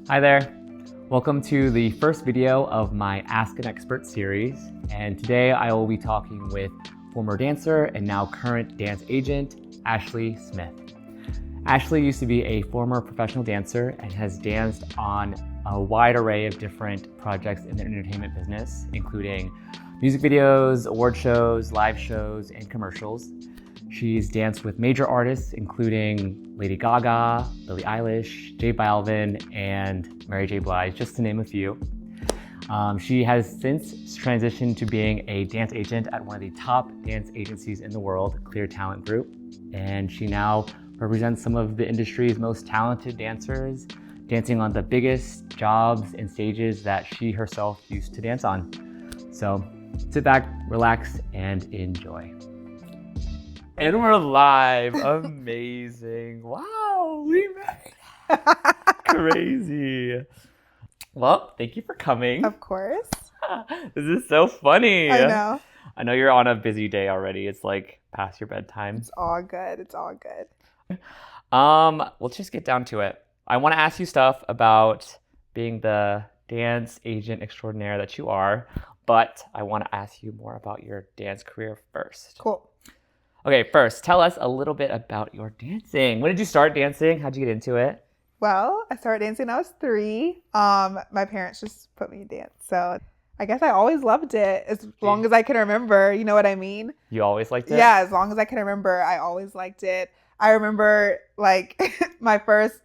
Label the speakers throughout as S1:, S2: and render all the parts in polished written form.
S1: Hi there. Welcome to the first video of my Ask an Expert series. And today I will be talking with former dancer and now current dance agent, Ashleigh Smith. Ashleigh used to be a former professional dancer and has danced on a wide array of different projects in the entertainment business, including music videos, award shows, live shows, and commercials. She's danced with major artists including Lady Gaga, Billie Eilish, J Balvin, and Mary J. Blige, just to name a few. She has since transitioned to being a dance agent at one of the top dance agencies in the world, Clear Talent Group. And she now represents some of the industry's most talented dancers, dancing on the biggest jobs and stages that she herself used to dance on. So sit back, relax, and enjoy. And we're live. Amazing. Wow, we made it. Crazy. Well, thank you for coming.
S2: Of course.
S1: This is so funny.
S2: I know.
S1: I know you're on a busy day already. It's like past your bedtime.
S2: It's all good. It's all good.
S1: Let's just get down to it. I want to ask you stuff about being the dance agent extraordinaire that you are, but I want to ask you more about your dance career first.
S2: Cool.
S1: Okay, first, tell us a little bit about your dancing. When did you start dancing? How'd you get into it?
S2: Well, I started dancing when I was 3. My parents just put me in dance. So I guess I always loved it as long as I can remember. You know what I mean?
S1: You always liked it?
S2: Yeah, as long as I can remember, I always liked it. I remember like my first,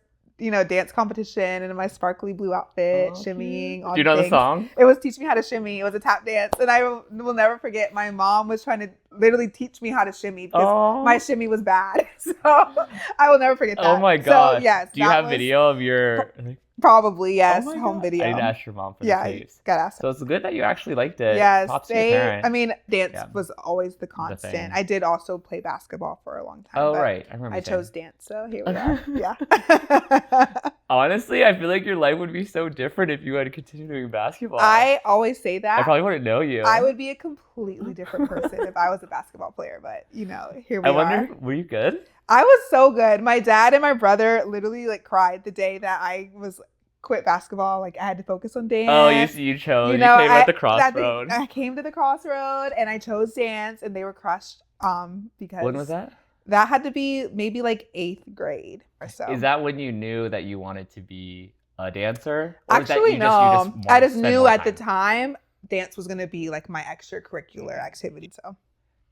S2: dance competition in my sparkly blue outfit, shimmying.
S1: Do you know the song?
S2: It was Teach Me How to Shimmy. It was a tap dance. And I will never forget, my mom was trying to literally teach me how to shimmy because my shimmy was bad. So I will never forget that.
S1: Oh my God.
S2: So, yes.
S1: Do you have video of your...
S2: Probably, yes.
S1: Oh
S2: home video.
S1: I need to ask your mom for the tapes.
S2: Yeah, gotta ask her.
S1: So it's good that you actually liked it.
S2: Yes.
S1: Props to your parents.
S2: I mean, dance was always the constant. I did also play basketball for a long time.
S1: Oh, right. I remember.
S2: I chose dance, so here we are. Yeah.
S1: Honestly, I feel like your life would be so different if you had continued doing basketball.
S2: I always say that.
S1: I probably wouldn't know you.
S2: I would be a completely different person if I was a basketball player, but here we are.
S1: I wonder, were you good?
S2: I was so good. My dad and my brother literally cried the day that I was quit basketball. Like I had to focus on dance.
S1: Oh, you chose. You came at the crossroad.
S2: I came to the crossroad and I chose dance, and they were crushed. Because
S1: when was that?
S2: That had to be maybe 8th grade or so.
S1: Is that when you knew that you wanted to be a dancer?
S2: Or actually, no. I just knew at the time dance was gonna be my extracurricular activity. So.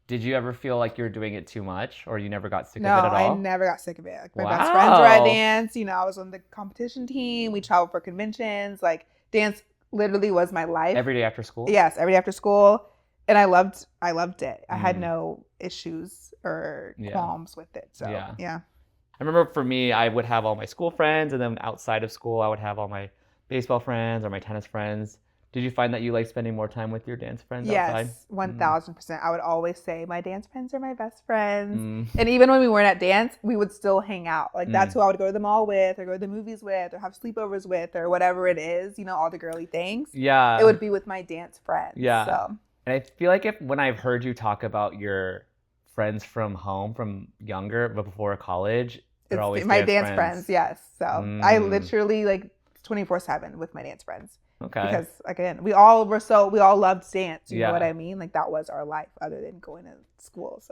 S1: Did you ever feel like you were doing it too much, or you never got sick of it at all?
S2: No, I never got sick of it. My best friends were at dance. I was on the competition team. We traveled for conventions. Dance literally was my life.
S1: Every day after school?
S2: Yes, every day after school. And I loved it. I had no issues or qualms with it. So, yeah.
S1: I remember for me, I would have all my school friends, and then outside of school, I would have all my baseball friends or my tennis friends. Did you find that you like spending more time with your dance friends outside?
S2: Yes, 1000%. I would always say my dance friends are my best friends. And even when we weren't at dance, we would still hang out. That's who I would go to the mall with, or go to the movies with, or have sleepovers with, or whatever it is, all the girly things.
S1: Yeah.
S2: It would be with my dance friends.
S1: Yeah.
S2: So.
S1: And I feel like when I've heard you talk about your friends from home, from younger, but before college, they're always
S2: my dance friends. Yes. So I literally 24/7 with my dance friends.
S1: Okay.
S2: Because again, we all loved dance. You know what I mean? That was our life, other than going to school.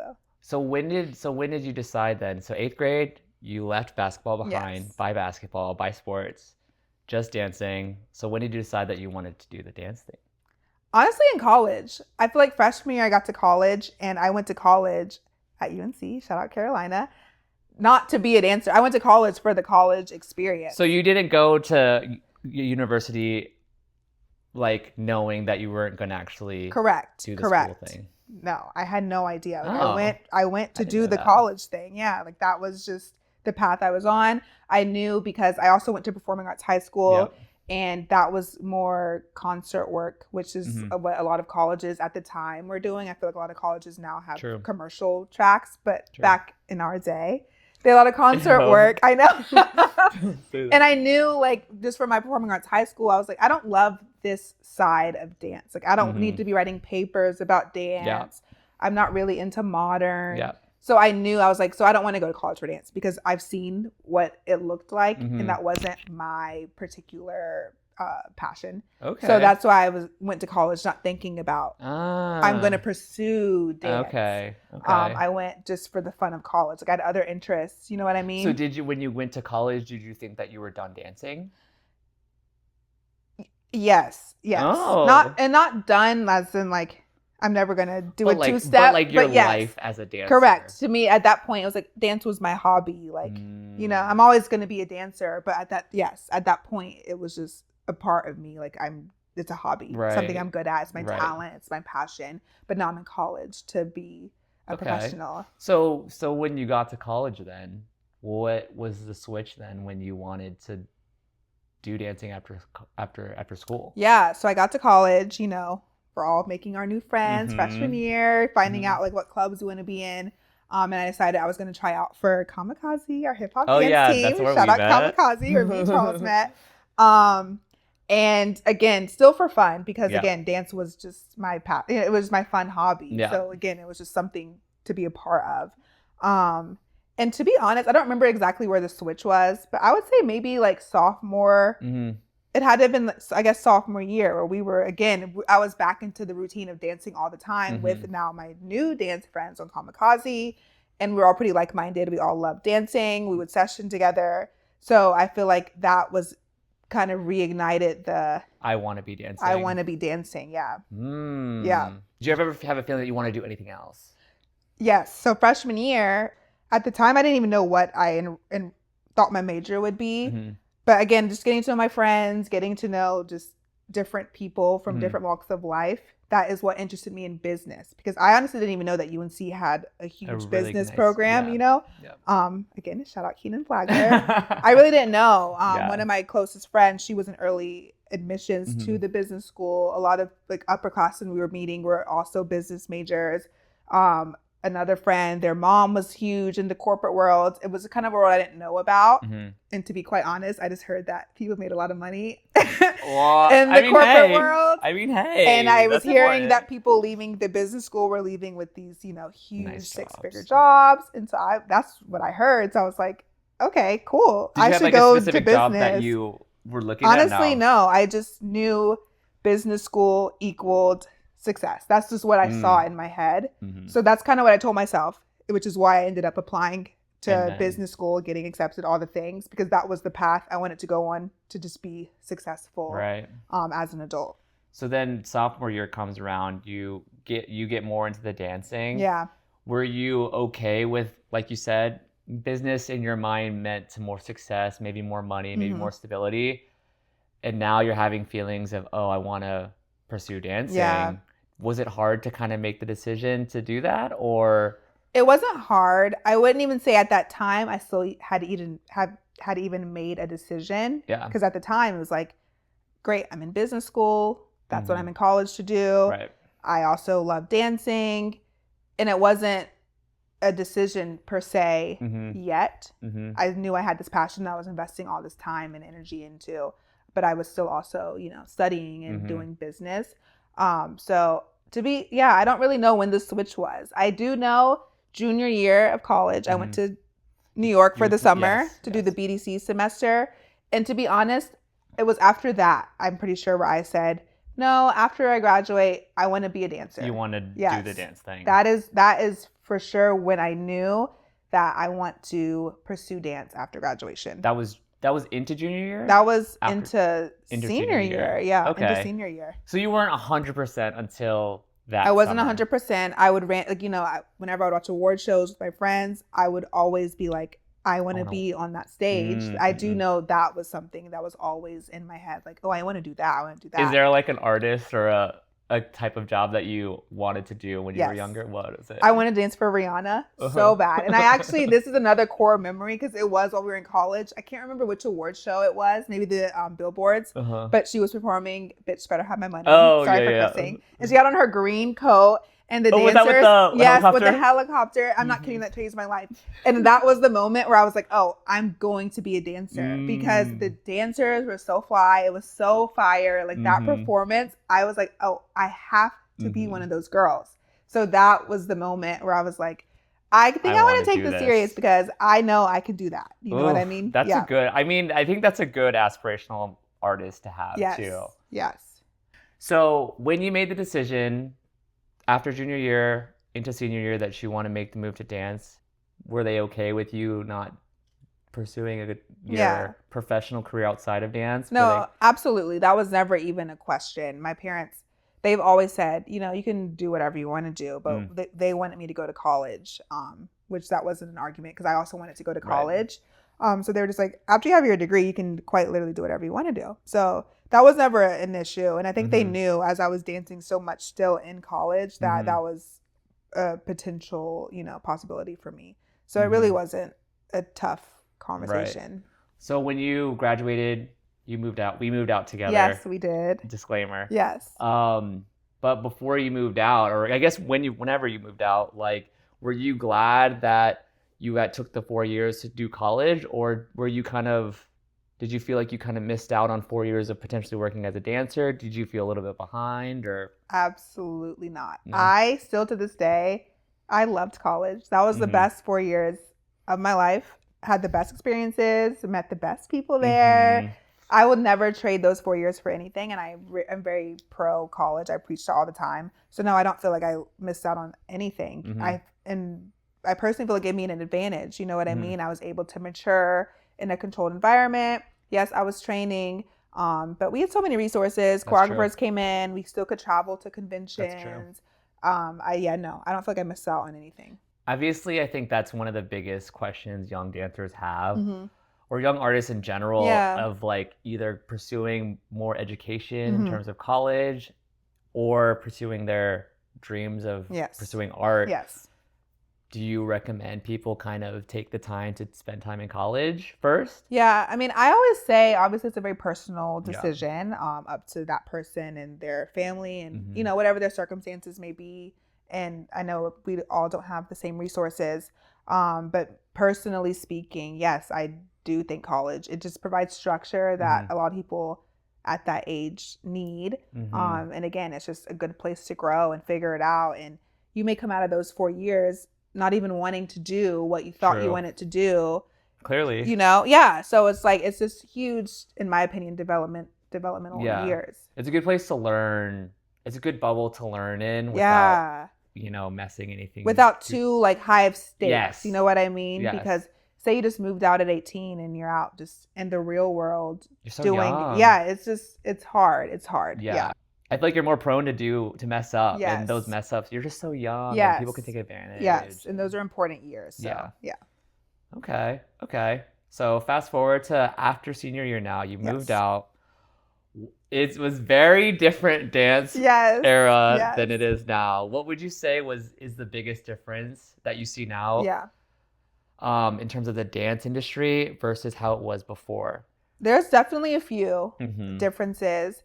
S1: So when did you decide then? So 8th grade, you left basketball behind, by basketball, by sports, just dancing. So when did you decide that you wanted to do the dance thing?
S2: Honestly, in college. I feel like freshman year I got to college, and I went to college at UNC. Shout out Carolina. Not to be a dancer. I went to college for the college experience.
S1: So you didn't go to university knowing that you weren't going to actually do the school thing.
S2: No, I had no idea. I went to do the college thing. Yeah, that was just the path I was on. I knew because I also went to performing arts high school, and that was more concert work, which is what a lot of colleges at the time were doing. I feel like a lot of colleges now have commercial tracks, but back in our day, they had a lot of concert work. I know. And I knew just for my performing arts high school, I was I don't love this side of dance. I don't need to be writing papers about dance. I'm not really into modern. So I knew, I was like, so I don't want to go to college for dance because I've seen what it looked like, and that wasn't my particular passion. Okay. So that's why I went to college not thinking about I'm going to pursue dance. Okay. I went just for the fun of college. Like I had other interests. You know what I mean?
S1: So when you went to college, did you think that you were done dancing?
S2: Yes. Oh. Not done as in like I'm never gonna do a two-step. But
S1: like your life as a dancer.
S2: Correct. To me, at that point, it was like dance was my hobby. Like, I'm always gonna be a dancer. But at that point, it was just a part of me. Like it's a hobby, something I'm good at. It's my talent. It's my passion. But now I'm in college to be a professional.
S1: So when you got to college, then what was the switch then when you wanted to do dancing after school?
S2: Yeah. So I got to college. We're all making our new friends freshman year, finding out like what clubs we want to be in. And I decided I was going to try out for Kamikaze, our hip hop dance team.
S1: That's where
S2: Shout out
S1: met.
S2: Kamikaze, where me and Charles met. And again, still for fun because again, dance was just my it was my fun hobby. Yeah. So again, it was just something to be a part of. And to be honest, I don't remember exactly where the switch was, but I would say maybe like sophomore. It had to have been, I guess, sophomore year where we were, again, I was back into the routine of dancing all the time with now my new dance friends on Kamikaze. And we were all pretty like-minded. We all loved dancing. We would session together. So I feel like that was kind of reignited the...
S1: I want to be dancing.
S2: I want to be dancing, yeah. Yeah.
S1: Did you ever have a feeling that you want to do anything else?
S2: Yes. So freshman year, at the time, I didn't even know what I thought my major would be. But again, just getting to know my friends, getting to know just different people from different walks of life. That is what interested me in business. Because I honestly didn't even know that UNC had a huge really business program, Again, shout out Keenan Flagler. I really didn't know. One of my closest friends, she was in early admissions to the business school. A lot of like upperclassmen we were meeting were also business majors. Another friend, their mom was huge in the corporate world. It was kind of a world I didn't know about. And to be quite honest, I just heard that people made a lot of money in the corporate world. And I was hearing that people leaving the business school were leaving with these, huge nice six-figure jobs. And so that's what I heard. So I was like, okay, cool.
S1: Did you have go a specific to job that you were looking at?
S2: Honestly, no. I just knew business school equaled success. That's just what I saw in my head. So that's kind of what I told myself, which is why I ended up applying to business school, getting accepted, all the things, because that was the path I wanted to go on to just be successful as an adult.
S1: So then sophomore year comes around, you get more into the dancing.
S2: Yeah.
S1: Were you okay with, like you said, business in your mind meant to more success, maybe more money, maybe more stability, and now you're having feelings of, oh, I want to pursue dancing. Yeah. Was it hard to kind of make the decision to do that, or?
S2: It wasn't hard. I wouldn't even say at that time I still had even made a decision. Yeah. Because at the time it was like, great, I'm in business school. That's what I'm in college to do. Right. I also love dancing, and it wasn't a decision per se yet. I knew I had this passion that I was investing all this time and energy into, but I was still also, studying and doing business. So I don't really know when the switch was. I do know junior year of college, I went to New York for the summer to do the BDC semester. And to be honest, it was after that, I'm pretty sure, where I said, no, after I graduate, I want to be a dancer.
S1: You want to do the dance thing.
S2: That is for sure when I knew that I want to pursue dance after graduation.
S1: That was into junior year?
S2: That was into senior year. Yeah, okay. Into senior year.
S1: So you weren't 100% until that
S2: I wasn't
S1: summer.
S2: 100%. I would rant, whenever I would watch award shows with my friends, I would always be like, I want to be on that stage. I do know that was something that was always in my head. Like, oh, I want to do that. I want to do that.
S1: Is there like an artist or a type of job that you wanted to do when you were younger? What is it?
S2: I want to dance for Rihanna so bad. And I actually, this is another core memory because it was while we were in college. I can't remember which award show it was, maybe the Billboards, but she was performing Bitch Better Have My Money. Oh, sorry for cursing. And she had on her green coat. And the dancers,
S1: was that with the helicopter?
S2: With the helicopter. I'm not kidding, that changed my life. And that was the moment where I was like, oh, I'm going to be a dancer because the dancers were so fly. It was so fire. Like that performance, I was like, oh, I have to be one of those girls. So that was the moment where I was like, I think I want to take
S1: do
S2: this serious because I know I can do that. You know what I mean?
S1: That's a good, I think that's a good aspirational artist to have too.
S2: Yes.
S1: So when you made the decision after junior year into senior year that you want to make the move to dance, were they okay with you not pursuing your professional career outside of dance?
S2: No, absolutely. That was never even a question. My parents, they've always said, you know, you can do whatever you want to do, but they wanted me to go to college, which that wasn't an argument because I also wanted to go to college. Right. So they were just like, after you have your degree, you can quite literally do whatever you want to do. So that was never an issue. And I think they knew as I was dancing so much still in college that that was a potential, you know, possibility for me. So it really wasn't a tough conversation.
S1: Right. So when you graduated, you moved out. We moved out together.
S2: Yes, we did.
S1: Disclaimer.
S2: Yes.
S1: But before you moved out, or I guess whenever you moved out, like, were you glad that you took the 4 years to do college, or were you did you feel like you kind of missed out on 4 years of potentially working as a dancer? Did you feel a little bit behind, or? Absolutely
S2: not. No? I still to this day, I loved college. That was the best 4 years of my life. Had the best experiences, met the best people there. I would never trade those 4 years for anything. And I'm very pro college. I preach all the time. So no, I don't feel like I missed out on anything. I personally feel like it gave me an advantage. You know what I mean? I was able to mature in a controlled environment. Yes, I was training, but we had so many resources. Choreographers came in. We still could travel to conventions. That's true. I don't feel like I missed out on anything.
S1: Obviously, I think that's one of the biggest questions young dancers have, or young artists in general, of like either pursuing more education in terms of college or pursuing their dreams of pursuing art. Yes. Do you recommend people kind of take the time to spend time in college first? Yeah, I mean, I always say, obviously, it's a very personal decision up to that person and their family and, you know, whatever their circumstances may be. And I know we all don't have the same resources, but personally speaking, yes, I do think college, it just provides structure that a lot of people at that age need. And again, it's just a good place to grow and figure it out. And you may come out of those 4 years not even wanting to do what you thought you wanted to do. Clearly. You know? Yeah. So it's like, it's this huge, in my opinion, developmental years. It's a good place to learn. It's a good bubble to learn in without, you know, messing anything. Without too like high of stakes. Yes. You know what I mean? Yes. Because say you just moved out at 18 and you're out just in the real world. You're so young. Yeah. It's hard. It's hard. Yeah. I feel like you're more prone to mess up. Yes. And those mess ups, you're just so young. Yes. And people can take advantage. Yes. And those are important years. So, yeah. Okay. So fast forward to after senior year now, you moved out. It was very different dance era than it is now. What would you say is the biggest difference that you see now? In terms of the dance industry versus how it was before? There's definitely a few differences.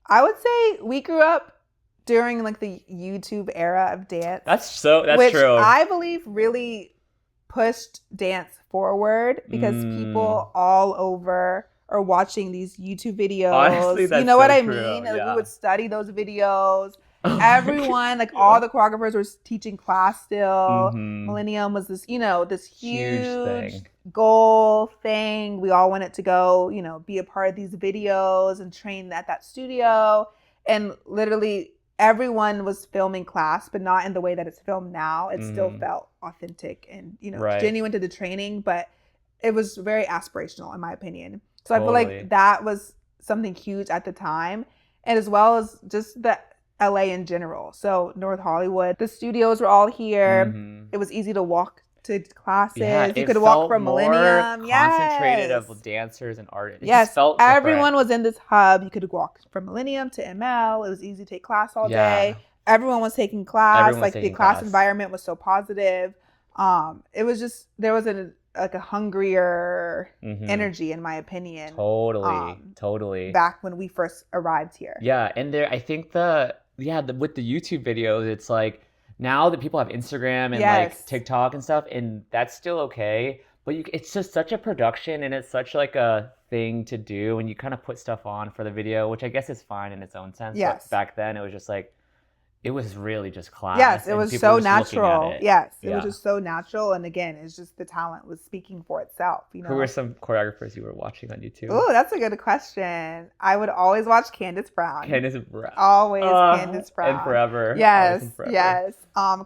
S1: I would say we grew up during like the YouTube era of dance. That's true. Which I believe really pushed dance forward because people all over are watching these YouTube videos. Honestly, that's, you know, so what I mean? Like, we would study those videos. Everyone, like all the choreographers were teaching class still. Millennium was this, you know, this huge goal thing. We all wanted to go, you know, be a part of these videos and train at that studio. And literally everyone was filming class, but not in the way that it's filmed now. It still felt authentic and, you know, genuine to the training, but it was very aspirational in my opinion. So I feel like that was something huge at the time. And as well as just the LA in general. So North Hollywood, the studios were all here. It was easy to walk to classes. Yeah, you could walk from Millennium. Concentrated of dancers and artists. Yes, everyone was in this hub. You could walk from Millennium to ML. It was easy to take class all day. Everyone was taking class. The class environment was so positive. It was just, there was a hungrier energy, in my opinion. Totally. Back when we first arrived here. Yeah, and I think with the YouTube videos, it's like now that people have Instagram and like TikTok and stuff, and that's still okay. But it's just such a production, and it's such like a thing to do, and you kind of put stuff on for the video, which I guess is fine in its own sense. Yes. But back then, it was just like it was really just class.
S2: Yes, it was so natural. Yes, it
S1: Yeah.
S2: was just so natural. And again, it's just the talent was speaking for itself. You know,
S1: who were some choreographers you were watching on YouTube?
S2: Oh, that's a good question. I would always watch Candace Brown.
S1: Candace Brown.
S2: Always Candace Brown.
S1: And forever.
S2: Yes,
S1: and forever.
S2: yes.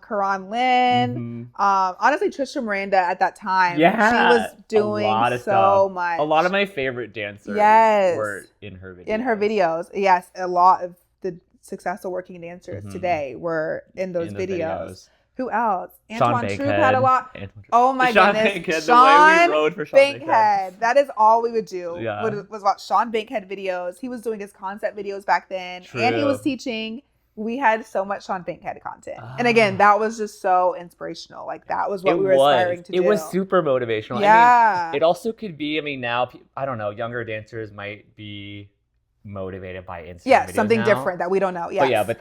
S2: Karan Lynn. Honestly, Trisha Miranda at that time.
S1: Yeah,
S2: she was doing so much.
S1: A lot of my favorite dancers were in her videos.
S2: In her videos, yes. A lot of the successful working dancers today were in those videos. Who else? Antoine Troop had a lot. Oh my goodness. Sean Bankhead. That is all we would do.
S1: Yeah.
S2: Was watch Sean Bankhead videos. He was doing his concept videos back then.
S1: True.
S2: And he was teaching. We had so much Sean Bankhead content. And again, that was just so inspirational. Like that was what we were aspiring to do.
S1: It was super motivational.
S2: Yeah.
S1: I mean, it also could be, now, I don't know, younger dancers might be motivated by Instagram videos
S2: something
S1: now.
S2: Different that we don't know. Yes.
S1: But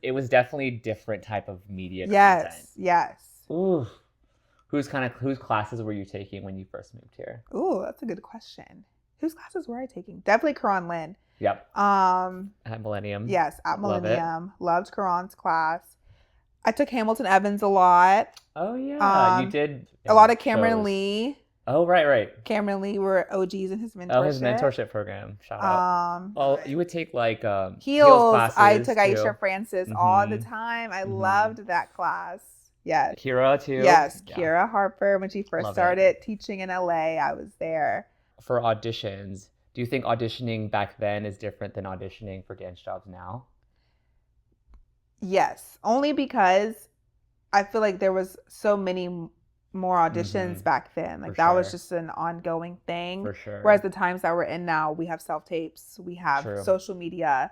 S1: it was definitely different type of media content.
S2: Yes.
S1: Ooh. Whose classes were you taking when you first moved here?
S2: Ooh, that's a good question. Whose classes were I taking? Definitely Karan Lynn.
S1: Yep. At Millennium.
S2: Yes, at Millennium. Loved Karan's class. I took Hamilton Evans a lot.
S1: Oh yeah, you did.
S2: A lot of Cameron Lee.
S1: Oh right.
S2: Cameron Lee were OGs in his mentorship.
S1: Oh, his mentorship program. Shout out. Oh, you would take like
S2: heels classes. I took
S1: too.
S2: Aisha Francis all the time. I loved that class. Yes.
S1: Kira too.
S2: Yes, Kira Harper. When she first started teaching in LA, I was there.
S1: For auditions, do you think auditioning back then is different than auditioning for dance jobs now?
S2: Yes, only because I feel like there was so many more auditions back then. Like that was just an ongoing thing.
S1: For sure.
S2: Whereas the times that we're in now, we have self-tapes, we have social media.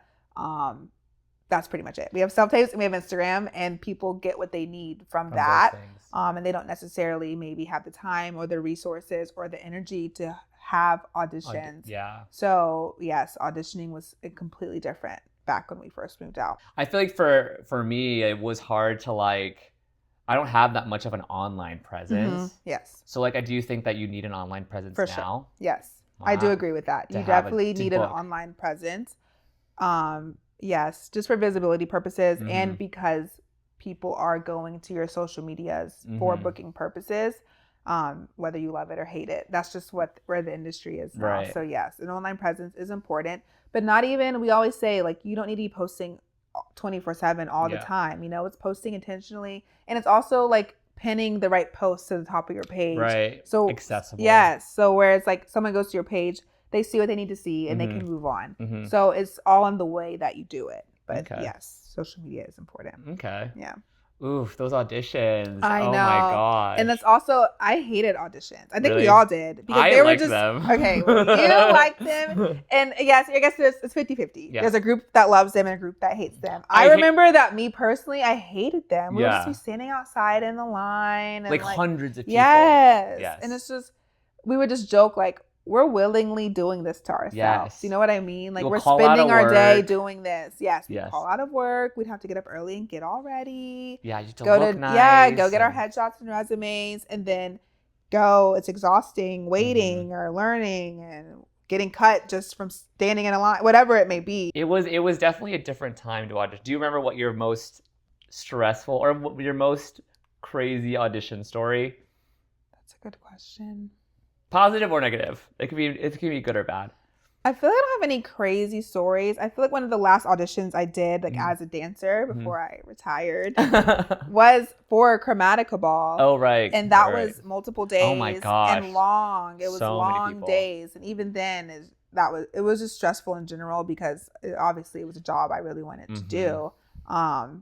S2: That's pretty much it. We have self-tapes and we have Instagram, and people get what they need from that. And they don't necessarily maybe have the time or the resources or the energy to have auditions. So yes, auditioning was completely different back when we first moved out.
S1: I feel like for me, it was hard to I don't have that much of an online presence.
S2: Yes.
S1: So I do think that you need an online presence now.
S2: Sure. Yes. Wow. I do agree with that. You definitely need an online presence. Yes, just for visibility purposes and because people are going to your social medias for booking purposes, whether you love it or hate it. That's just where the industry is now. Right. So yes, an online presence is important, but not even, we always say you don't need to be posting 24/7 all the time. It's posting intentionally, and it's also pinning the right post to the top of your page.
S1: Right.
S2: So
S1: accessible.
S2: Yes. So where it's someone goes to your page, they see what they need to see and they can move on. So it's all in the way that you do it. But yes, social media is important.
S1: Okay.
S2: Yeah.
S1: Oof, those auditions.
S2: I know.
S1: Oh my gosh.
S2: And that's also, I hated auditions. I think we all did. Because they were just
S1: them.
S2: Okay, well, you like them. And yes, I guess it's 50-50. Yeah. There's a group that loves them and a group that hates them. I remember that me personally, I hated them. We would just be standing outside in the line. And
S1: hundreds of people.
S2: Yes. And it's just, we would just joke we're willingly doing this to ourselves. Yes. You know what I mean? We're spending our day doing this. Yes. We call out of work. We'd have to get up early and get all ready.
S1: Yeah, you have to look nice.
S2: Yeah, go get our headshots and resumes and then go. It's exhausting waiting or learning and getting cut just from standing in a line, whatever it may be.
S1: It was definitely a different time to audition. Do you remember what your most stressful or your most crazy audition story?
S2: That's a good question.
S1: Positive or negative? It could be good or bad.
S2: I feel like I don't have any crazy stories. I feel like one of the last auditions I did as a dancer before I retired was for a Chromatica ball.
S1: Oh right.
S2: And that was multiple days.
S1: Oh my gosh.
S2: And long. It was long days. And even then it was just stressful in general because obviously it was a job I really wanted to do.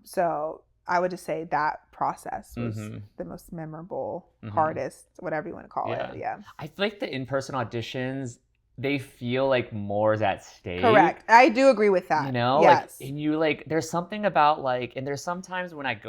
S2: So I would just say that process was the most memorable, hardest, whatever you want to call it. Yeah.
S1: I feel like the in-person auditions, they feel more is at stake.
S2: Correct. I do agree with that. Yes.
S1: And you there's something about and there's sometimes when I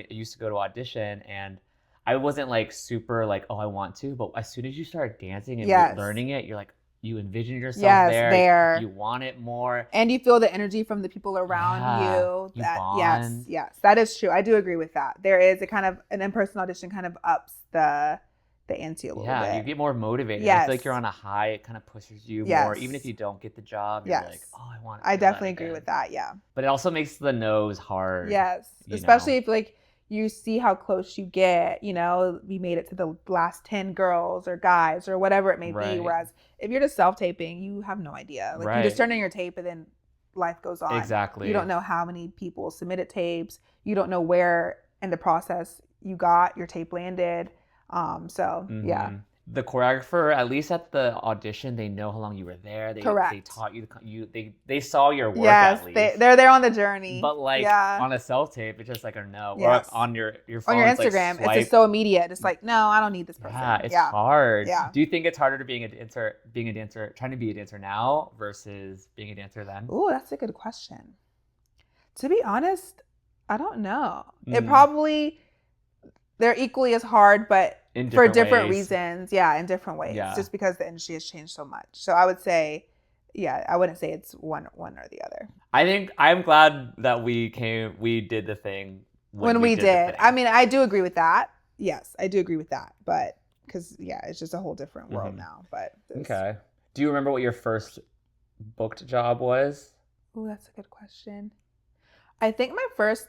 S1: used to go to audition and I wasn't super oh I want to, but as soon as you start dancing and learning it, you're you envision yourself there. You want it more.
S2: And you feel the energy from the people around you.
S1: You bond.
S2: Yes, that is true. I do agree with that. There is a kind of an in-person audition kind of ups the the ante a little bit.
S1: Yeah, you get more motivated.
S2: Yes.
S1: I feel like you're on a high. It kind of pushes you more. Even if you don't get the job, you're like, oh, I want to
S2: I
S1: do that
S2: definitely agree
S1: again.
S2: with that, yeah.
S1: But it also makes the no's hard.
S2: Yes, especially if like you see how close you get, you know, we made it to the last 10 girls or guys or whatever it may be. Whereas if you're just self-taping, you have no idea. Like you just turn in your tape and then life goes on.
S1: Exactly.
S2: You don't know how many people submitted tapes. You don't know where in the process you got your tape landed. Yeah.
S1: The choreographer, at least at the audition, they know how long you were there.
S2: Correct.
S1: They taught you. They saw your work at least.
S2: Yes, they're there on the journey.
S1: But like on a self tape, it's just like a no.
S2: Yes.
S1: Or on your phone,
S2: on your Instagram, it's just so immediate. It's like, no, I don't need this person.
S1: Yeah, it's hard.
S2: Yeah.
S1: Do you think it's harder to trying to be a dancer now versus being a dancer then?
S2: Ooh, that's a good question. To be honest, I don't know. It probably, they're equally as hard, but for different reasons. Yeah, in different ways. Yeah. Just because the industry has changed so much. So I would say, I wouldn't say it's one or the other.
S1: I think I'm glad that we did the thing when we did.
S2: I mean, I do agree with that. Yes, I do agree with that. But because, it's just a whole different world now. But
S1: okay. Do you remember what your first booked job was?
S2: Oh, that's a good question. I think my first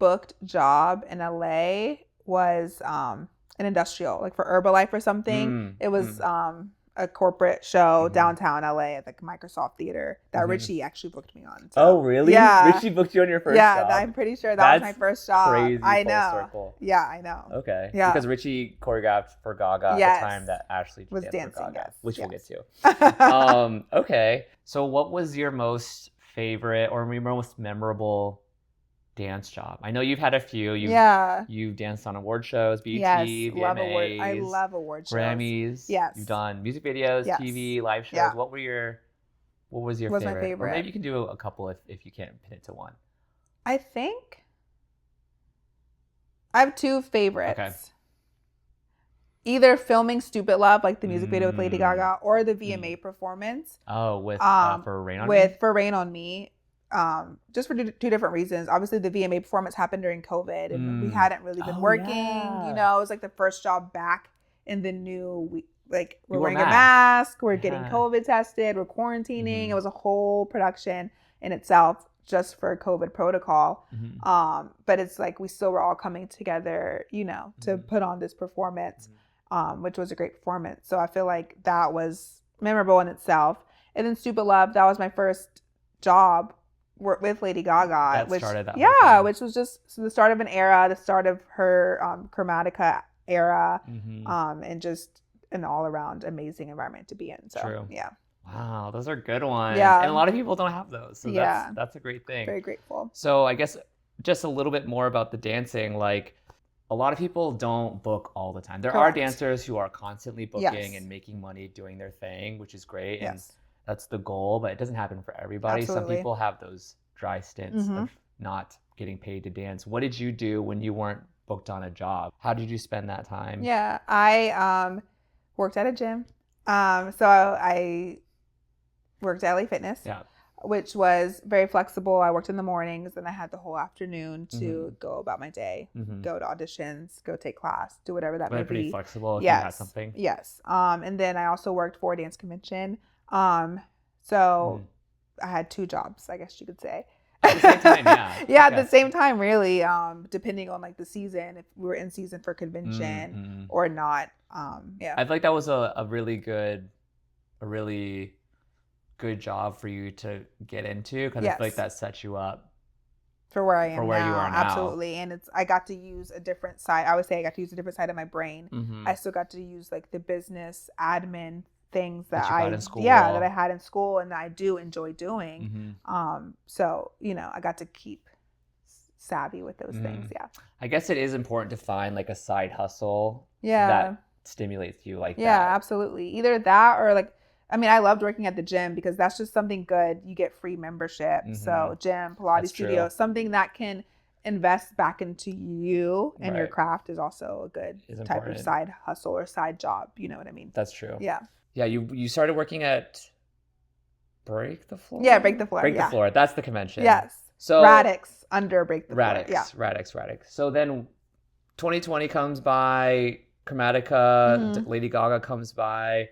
S2: booked job in LA was an industrial, like for Herbalife or something. It was a corporate show downtown LA at the Microsoft Theater that Richie actually booked me on. So.
S1: Oh, really? Yeah. Richie booked you on your first job?
S2: Yeah, I'm pretty sure that was my first job.
S1: Crazy.
S2: I know.
S1: Circle.
S2: Yeah, I know.
S1: Okay.
S2: Yeah.
S1: Because Richie choreographed for Gaga at the time that Ashleigh
S2: was dancing
S1: for Gaga, which we'll get to. Okay. So what was your most favorite or your most memorable dance job? I know you've had a few. You've danced on award shows, BET, VMAs.
S2: I love award shows.
S1: Grammys.
S2: Yes.
S1: You've done music videos, TV, live shows. Yeah. What was your favorite?
S2: My favorite?
S1: Or maybe you can do a couple if you can't pin it to one.
S2: I think I have two favorites. Okay. Either filming Stupid Love, like the music video with Lady Gaga, or the VMA performance.
S1: Oh, with for Rain on Me?
S2: For Rain on Me. Just for two different reasons. Obviously, the VMA performance happened during COVID, and we hadn't really been working. Yeah. You know, it was like the first job back in the new we're wearing a mask, we're getting COVID tested, we're quarantining. It was a whole production in itself just for COVID protocol. But it's like we still were all coming together, you know, to put on this performance, which was a great performance. So I feel like that was memorable in itself. And then Stupid Love, that was my first job with Lady Gaga, which was just the start of an era, the start of her Chromatica era, and just an all-around amazing environment to be in. So
S1: True.
S2: Yeah.
S1: Wow, those are good ones.
S2: Yeah.
S1: And a lot of people don't have those. So that's a great thing.
S2: Very grateful.
S1: So I guess just a little bit more about the dancing, like a lot of people don't book all the time. There are dancers who are constantly booking and making money doing their thing, which is great. And that's the goal, but it doesn't happen for everybody. Absolutely. Some people have those dry stints of not getting paid to dance. What did you do when you weren't booked on a job? How did you spend that time?
S2: Yeah, I worked at a gym. So I worked at LA Fitness, which was very flexible. I worked in the mornings and I had the whole afternoon to go about my day, go to auditions, go take class, do whatever that may be.
S1: Pretty flexible if you had something.
S2: Yes. And then I also worked for a dance convention. So I had two jobs, I guess you could say.
S1: At the same time,
S2: at the same time, really, depending on like the season, if we were in season for convention or not. I
S1: feel like that was a really good job for you to get into, because I feel like that sets you up
S2: for where I am
S1: you are now.
S2: Absolutely. And I got to use a different side. I would say I got to use a different side of my brain. I still got to use like the business admin things that I had in school and that I do enjoy doing. So, you know, I got to keep savvy with those things. Yeah.
S1: I guess it is important to find like a side hustle that stimulates you like that.
S2: Yeah, absolutely. Either that or like, I mean, I loved working at the gym because that's just something good. You get free membership. So gym, Pilates studio, something that can invest back into you and your craft is also a good type of side hustle or side job. You know what I mean?
S1: That's true.
S2: Yeah.
S1: Yeah, you started working at Break the Floor?
S2: Yeah, Break the Floor.
S1: Break the Floor. That's the convention.
S2: Yes. So Radix under Break the Floor.
S1: Radix. So then 2020 comes by, Chromatica, Lady Gaga comes by.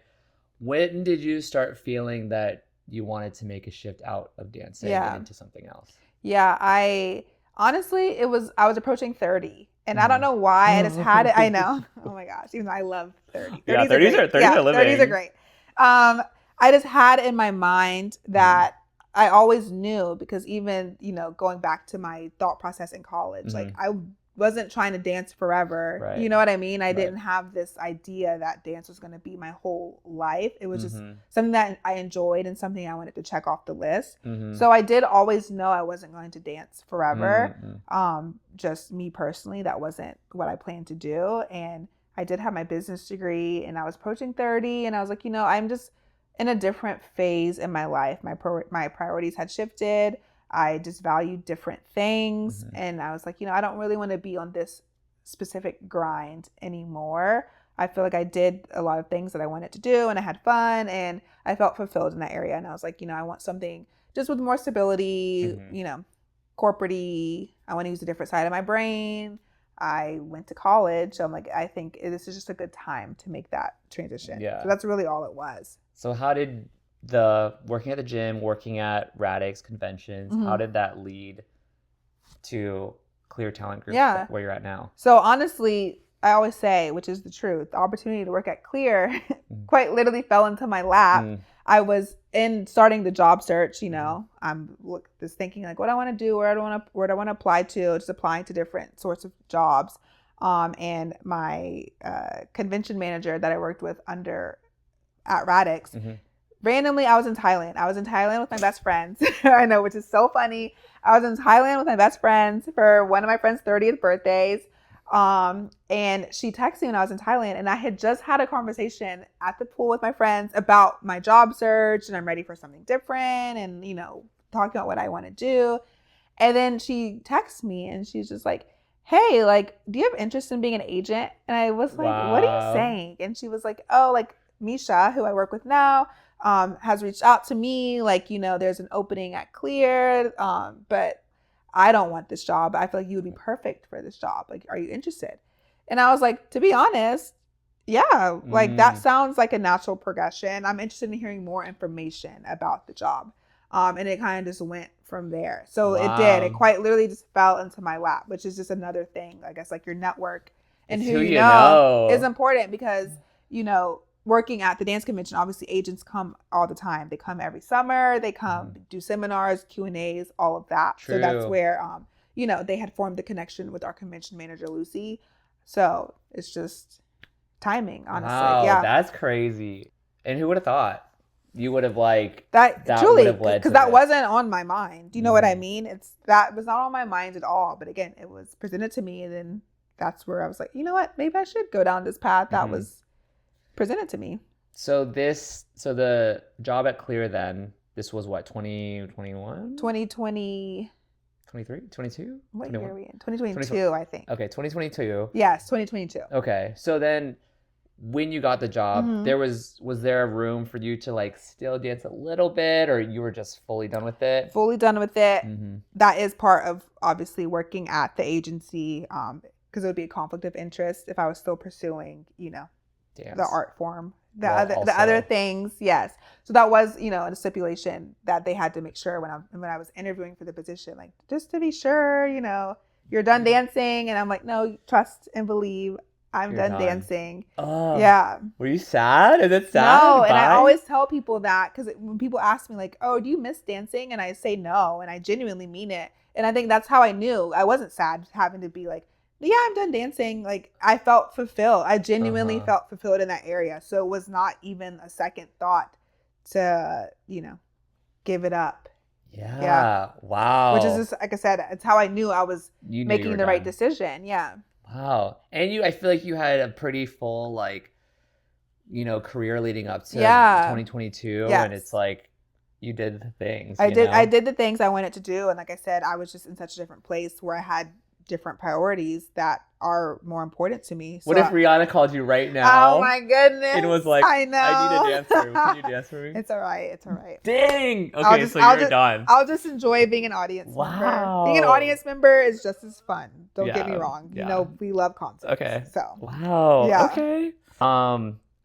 S1: When did you start feeling that you wanted to make a shift out of dancing and into something else?
S2: Yeah, I was approaching 30. And I don't know why I just had it. I know. Oh my gosh. Even though I love 30. 30s are great.
S1: 30s are living.
S2: 30s are great. I just had in my mind that I always knew, because even, going back to my thought process in college, like I wasn't trying to dance forever. Right. You know what I mean? I didn't have this idea that dance was going to be my whole life. It was just something that I enjoyed and something I wanted to check off the list. So I did always know I wasn't going to dance forever. Just me personally, that wasn't what I planned to do. And I did have my business degree, and I was approaching 30, and I was like, I'm just in a different phase in my life. My priorities had shifted. I just valued different things. And I was like, I don't really want to be on this specific grind anymore. I feel like I did a lot of things that I wanted to do, and I had fun, and I felt fulfilled in that area. And I was like, I want something just with more stability, corporate-y. I want to use a different side of my brain. I went to college. So I'm like, I think this is just a good time to make that transition. Yeah. So that's really all it was.
S1: So how did the working at the gym, working at Radix conventions, how did that lead to Clear Talent Group where you're at now?
S2: So honestly, I always say, which is the truth, the opportunity to work at Clear quite literally fell into my lap. I was starting the job search, I'm just thinking like, what I want to do, where do I want to apply to, just applying to different sorts of jobs. And my convention manager that I worked with at Radix, randomly, I was in Thailand. I was in Thailand with my best friends. I know, which is so funny. I was in Thailand with my best friends for one of my friends' 30th birthdays. And she texted me when I was in Thailand, and I had just had a conversation at the pool with my friends about my job search, and I'm ready for something different, and, talking about what I want to do. And then she texts me, and she's just like, hey, like, do you have interest in being an agent? And I was like, what are you saying? And she was like, oh, like, Misha, who I work with now, has reached out to me, like, there's an opening at Clear, but I don't want this job. I feel like you would be perfect for this job. Like, are you interested? And I was like, to be honest, yeah, like that sounds like a natural progression. I'm interested in hearing more information about the job. And it kind of just went from there. So it did. It quite literally just fell into my lap, which is just another thing, I guess, like your network and who you know is important, because, working at the dance convention, obviously agents come all the time. They come every summer. They come do seminars, Q&As, all of that. True. So that's where, they had formed the connection with our convention manager, Lucy. So it's just timing, honestly.
S1: Wow,
S2: yeah,
S1: that's crazy. And who would have thought you would have
S2: that truly, because that wasn't on my mind. Do you know what I mean? That was not on my mind at all. But again, it was presented to me, and then that's where I was like, you know what? Maybe I should go down this path that was presented to me.
S1: So the job at Clear then, this was what, 2021?
S2: 2020.
S1: 23? 22?
S2: What year are we in? 2022, I think.
S1: Okay, 2022.
S2: Yes, 2022.
S1: Okay, so then when you got the job, was there a room for you to still dance a little bit, or you were just fully done with it?
S2: Fully done with it. That is part of obviously working at the agency, because it would be a conflict of interest if I was still pursuing, dance. The art form, the other things. Yes. So that was, a stipulation that they had to make sure when I was interviewing for the position, like, just to be sure, you're done dancing. And I'm like, no, trust and believe. I'm done dancing. Yeah.
S1: Were you sad? Is it sad?
S2: No. And I always tell people that, because when people ask me like, oh, do you miss dancing? And I say no. And I genuinely mean it. And I think that's how I knew I wasn't sad having to be like, yeah, I'm done dancing. Like, I felt fulfilled. I genuinely felt fulfilled in that area. So it was not even a second thought to, give it up.
S1: Yeah. Wow.
S2: Which is just, like I said, it's how I knew I was making the right decision. Yeah.
S1: Wow. And I feel like you had a pretty full, career leading up to 2022. Yes. And it's like, you did the things. I
S2: did the things I wanted to do. And like I said, I was just in such a different place where I had different priorities that are more important to me. So
S1: what if Rihanna called you right now?
S2: Oh my goodness.
S1: It was like,
S2: I know.
S1: I need a dancer. Can you dance for me?
S2: It's all right. It's all right.
S1: Dang. Okay, so you're done.
S2: I'll just enjoy being an audience member. Being an audience member is just as fun. Don't get me wrong. You know, we love concerts.
S1: Okay.
S2: So.
S1: Wow.
S2: Yeah.
S1: Okay.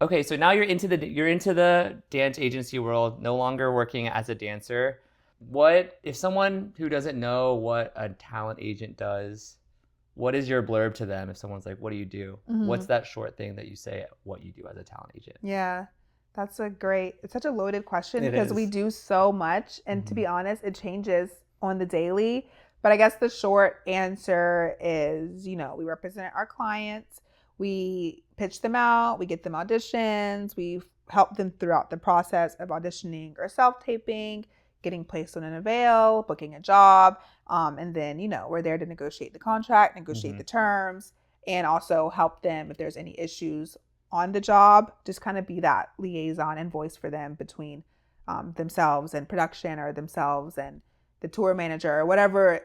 S1: Okay, so now you're into the dance agency world, no longer working as a dancer. What if someone who doesn't know what a talent agent does, what is your blurb to them if someone's like, what do you do? Mm-hmm. What's that short thing that you say what you do as a talent agent?
S2: Yeah, it's such a loaded question because we do so much. And to be honest, it changes on the daily. But I guess the short answer is, we represent our clients. We pitch them out. We get them auditions. We help them throughout the process of auditioning or self-taping, getting placed on an avail, booking a job. And then, we're there to negotiate the contract, negotiate the terms, and also help them if there's any issues on the job, just kind of be that liaison and voice for them between themselves and production, or themselves and the tour manager, or whatever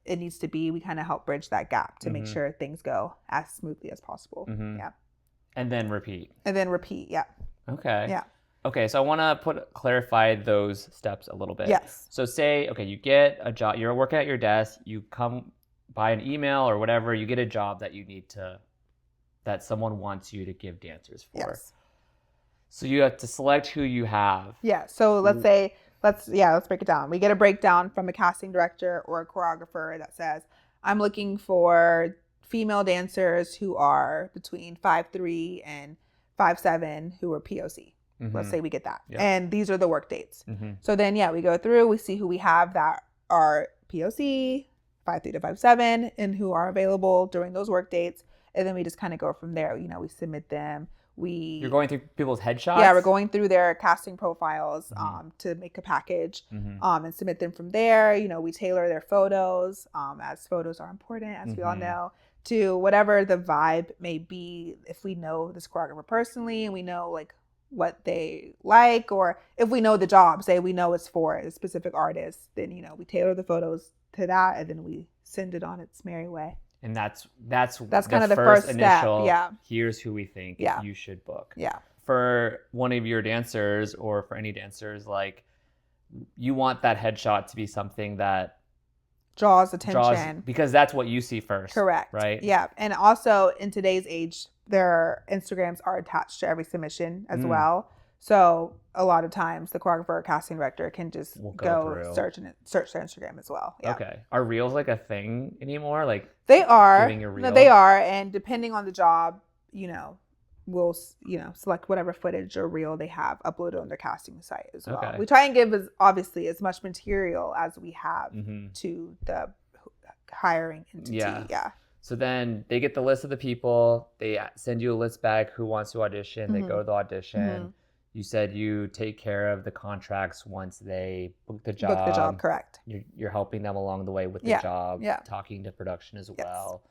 S2: it needs to be. We kind of help bridge that gap to make sure things go as smoothly as possible. Yeah.
S1: And then repeat.
S2: Yeah.
S1: Okay.
S2: Yeah.
S1: Okay, so I want to clarify those steps a little bit.
S2: Yes.
S1: So say, okay, you get a job, you're working at your desk, you come by an email or whatever, you get a job that someone wants you to give dancers for.
S2: Yes.
S1: So you have to select who you have.
S2: Yeah, so let's break it down. We get a breakdown from a casting director or a choreographer that says, I'm looking for female dancers who are between 5'3" and 5'7" who are POC. Let's say we get that. Yep. And these are the work dates. So then, we go through, we see who we have that are POC, 5'3" to 5'7", and who are available during those work dates. And then we just kind of go from there. We submit them. You're
S1: going through people's headshots?
S2: Yeah, we're going through their casting profiles to make a package and submit them from there. We tailor their photos, as photos are important, as we all know, to whatever the vibe may be. If we know this choreographer personally and we know like what they like, or if we know the job, say we know it's for a specific artist, then we tailor the photos to that, and then we send it on its merry way.
S1: And that's
S2: kind of the first initial step. Yeah.
S1: Here's who we think you should book.
S2: Yeah.
S1: For one of your dancers, or for any dancers, like, you want that headshot to be something that
S2: draws attention,
S1: because that's what you see first.
S2: Correct.
S1: Right.
S2: Yeah. And also in today's age, their Instagrams are attached to every submission as well. So a lot of times the choreographer or casting director can just go search their Instagram as well. Yeah.
S1: Okay. Are reels like a thing anymore? Like,
S2: they are.
S1: Giving a reel?
S2: No, they are. And depending on the job, we'll select whatever footage or reel they have uploaded on their casting site as well. Okay. We try and give as much material as we have to the hiring entity. Yeah.
S1: So then they get the list of the people. They send you a list back who wants to audition. They go to the audition. You said you take care of the contracts once they book the job.
S2: Correct.
S1: You're helping them along the way with the job, talking to production as well.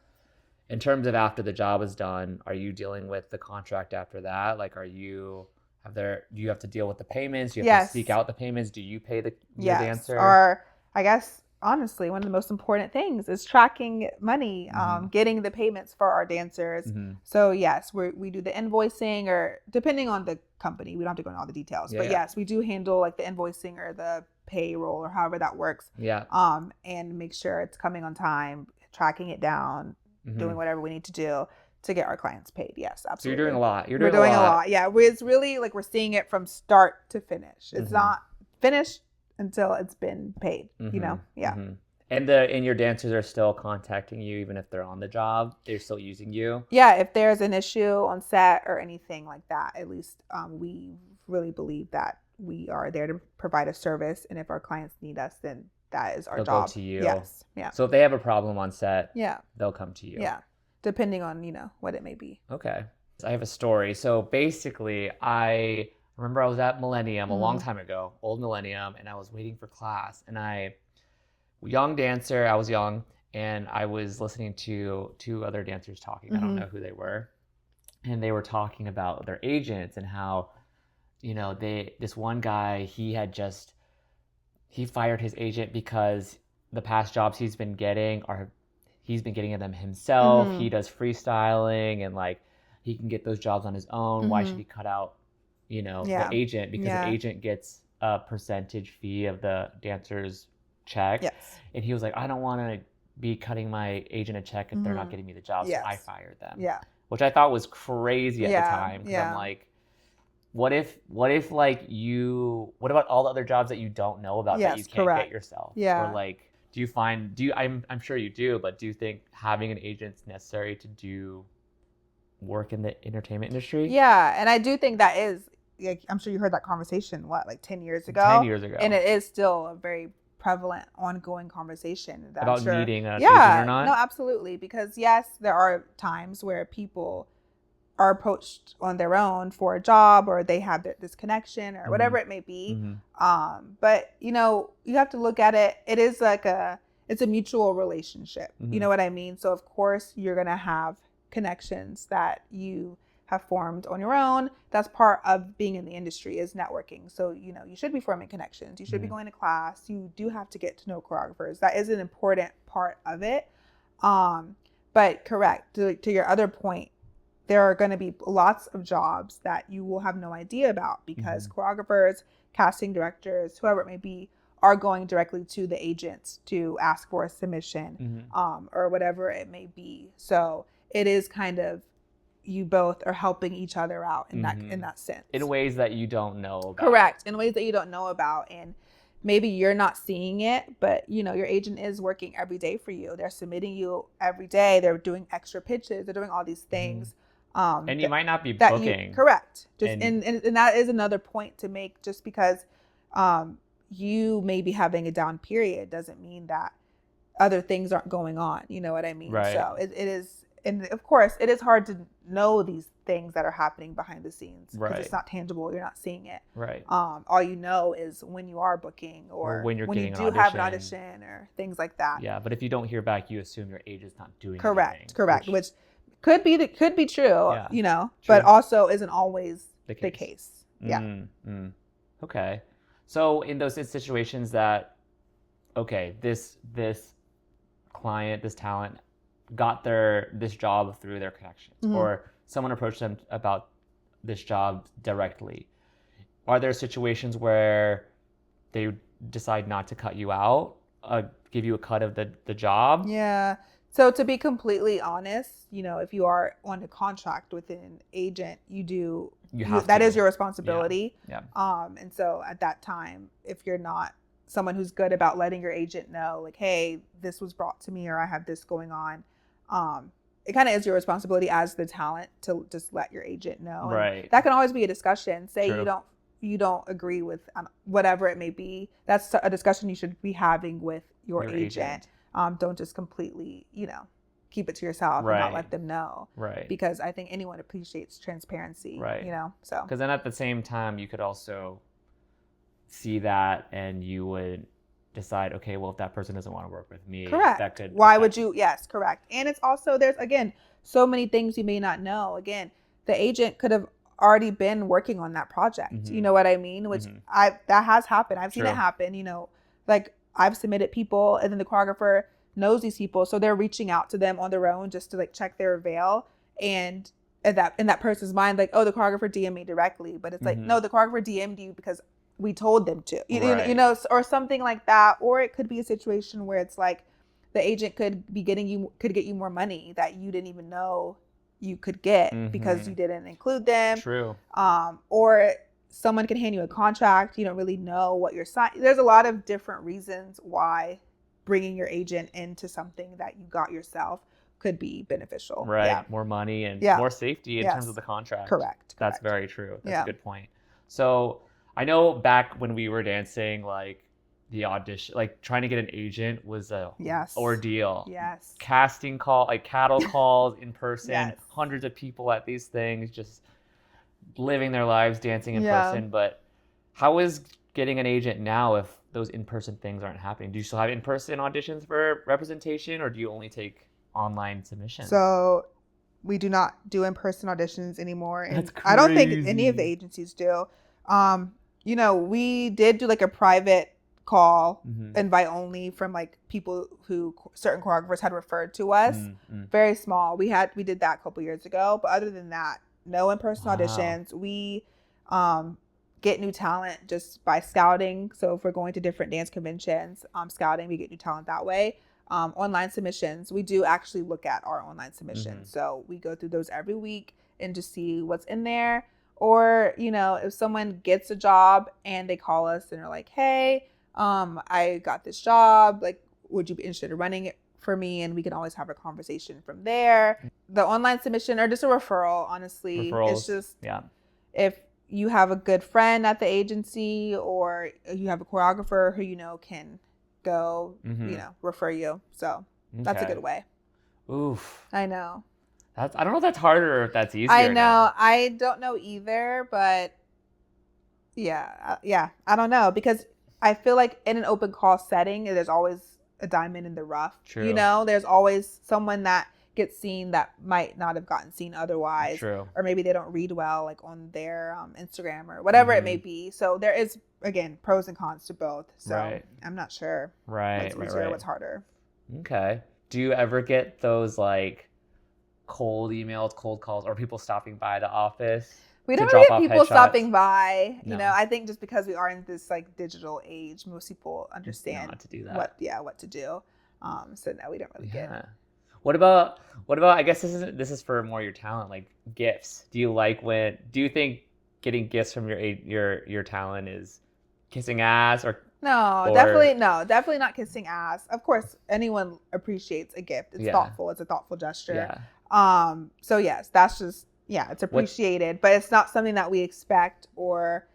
S1: In terms of after the job is done, are you dealing with the contract after that? Like, do you have to deal with the payments? Do you have to seek out the payments? Do you pay the dancer?
S2: Or I guess, honestly, one of the most important things is tracking money, getting the payments for our dancers. So yes, we do the invoicing, or depending on the company, we don't have to go into all the details, but yes, we do handle like the invoicing or the payroll or however that works. And make sure it's coming on time, tracking it down, doing whatever we need to do to get our clients paid. Yes, absolutely.
S1: So you're doing a lot.
S2: We're doing a lot. Yeah, it's really like we're seeing it from start to finish. It's not finished until it's been paid, Yeah.
S1: And your dancers are still contacting you even if they're on the job? They're still using you?
S2: Yeah, if there's an issue on set or anything like that, at least we really believe that we are there to provide a service, and if our clients need us, then that is our job.
S1: They'll go to you.
S2: Yes. Yeah.
S1: So if they have a problem on set, they'll come to you.
S2: Yeah. Depending on, what it may be.
S1: Okay. I have a story. So basically, I remember I was at Millennium a long time ago, old Millennium, and I was waiting for class. And young dancer, I was young, and I was listening to two other dancers talking. I don't know who they were. And they were talking about their agents and how, this one guy, he fired his agent because the past jobs he's been getting he's been getting them himself.
S2: Mhm.
S1: He does freestyling and like he can get those jobs on his own. Why should he cut out, the agent? Because the agent gets a percentage fee of the dancer's check.
S2: Yes.
S1: And he was like, I don't want to be cutting my agent a check if they're not getting me the job. So I fired them.
S2: Yeah.
S1: Which I thought was crazy at the time. Because I'm like, what if like what about all the other jobs that you don't know about that you can't get yourself?
S2: Yeah.
S1: Or like, I'm sure you do, but do you think having an agent's necessary to do work in the entertainment industry?
S2: Yeah. And I do think that is, like, I'm sure you heard that conversation, like 10 years ago?
S1: 10 years ago.
S2: And it is still a very prevalent, ongoing conversation.
S1: About needing an agent or not?
S2: No, absolutely. Because yes, there are times where people are approached on their own for a job, or they have this connection, or whatever it may be. But you have to look at it. It is like it's a mutual relationship. You know what I mean? So of course you're gonna have connections that you have formed on your own. That's part of being in the industry, is networking. So you should be forming connections. You should be going to class. You do have to get to know choreographers. That is an important part of it. But correct, to your other point, there are going to be lots of jobs that you will have no idea about, because choreographers, casting directors, whoever it may be, are going directly to the agents to ask for a submission, or whatever it may be. So it is kind of, you both are helping each other out in that sense.
S1: In ways that you don't know about.
S2: Correct. In ways that you don't know about. And maybe you're not seeing it, but your agent is working every day for you. They're submitting you every day. They're doing extra pitches. They're doing all these things.
S1: And you might not be booking.
S2: Correct. And that is another point to make. Just because you may be having a down period doesn't mean that other things aren't going on. You know what I mean?
S1: Right.
S2: So it is, and of course it is hard to know these things that are happening behind the scenes, because it's not tangible. You're not seeing it.
S1: Right.
S2: All you know is when you are booking, or when you do have an audition, or things like that.
S1: Yeah, but if you don't hear back, you assume your agent's not doing anything.
S2: Correct. Which could be true, but also isn't always the case. Yeah.
S1: Okay. So in those situations that, this client, this talent got this job through their connections, or someone approached them about this job directly, are there situations where they decide not to cut you out, give you a cut of the job?
S2: Yeah. So to be completely honest, if you are on a contract with an agent, that is your responsibility.
S1: Yeah.
S2: And so at that time, if you're not someone who's good about letting your agent know, like, hey, this was brought to me, or I have this going on, it kind of is your responsibility as the talent to just let your agent know.
S1: Right.
S2: And that can always be a discussion. Say
S1: True.
S2: you don't agree with whatever it may be. That's a discussion you should be having with your agent. Don't just completely, keep it to yourself and not let them know.
S1: Right.
S2: Because I think anyone appreciates transparency.
S1: Right.
S2: So.
S1: Because then at the same time, you could also see that, and you would decide, okay, well, if that person doesn't want to work with me,
S2: correct.
S1: That could.
S2: Why would you? Yes, correct. And it's also, there's, again, so many things you may not know. Again, the agent could have already been working on that project. You know what I mean? Which that has happened. I've seen it happen. Like, I've submitted people, and then the choreographer knows these people, so they're reaching out to them on their own just to like check their avail, and in that person's mind, like, oh, the choreographer DM'd me directly, but it's like, no, the choreographer DM'd you because we told them to, or something like that. Or it could be a situation where it's like the agent could get you more money that you didn't even know you could get because you didn't include them.
S1: True.
S2: Or someone can hand you a contract. You don't really know what you're signing. There's a lot of different reasons why bringing your agent into something that you got yourself could be beneficial.
S1: Right.
S2: Yeah.
S1: More money and more safety in terms of the contract.
S2: Correct.
S1: That's very true. That's a good point. So I know back when we were dancing, like the audition, like trying to get an agent was a ordeal.
S2: Yes.
S1: Casting call, like cattle calls in person,
S2: Yes.
S1: hundreds of people at these things, just living their lives dancing in person. But how is getting an agent now if those in-person things aren't happening? Do you still have in-person auditions for representation, or do you only take online submissions?
S2: So we do not do in-person auditions anymore. And
S1: That's crazy.
S2: I don't think any of the agencies do. We did do like a private call, invite only from like people who certain choreographers had referred to us. Very small. We did that a couple years ago, but other than that, no in-person auditions. We get new talent just by scouting. So if we're going to different dance conventions, scouting, we get new talent that way. Online submissions, we do actually look at our online submissions. So we go through those every week and just see what's in there. Or, you know, if someone gets a job and they call us and are like, hey, I got this job, like, would you be interested in running it for me? And we can always have a conversation from there. The online submission or just a referral, honestly. Referrals. It's just, if you have a good friend at the agency or you have a choreographer who you know can go, you know, refer you. So that's a good way.
S1: Oof.
S2: I know.
S1: I don't know if that's harder or if that's easier.
S2: I know.
S1: Now.
S2: I don't know either, but yeah, I don't know, because I feel like in an open call setting, there's always a diamond in the rough. True. You know, there's always someone that gets seen that might not have gotten seen otherwise. True. Or maybe they don't read well, like on their Instagram or whatever it may be. So there is, again, pros and cons to both. So I'm not sure what's easier, what's harder.
S1: Okay. Do you ever get those like cold emails, cold calls, or people stopping by the office?
S2: We don't really get people stopping by. No. You know, I think just because we are in this like digital age, most people understand
S1: not to do that.
S2: What to do. So no, we don't really get.
S1: What about? I guess this is for more your talent, like gifts. Do you think getting gifts from your talent is kissing ass or?
S2: No, definitely not kissing ass. Of course, anyone appreciates a gift. It's thoughtful. It's a thoughtful gesture. Yeah. So yes, that's just it's appreciated, but it's not something that we expect or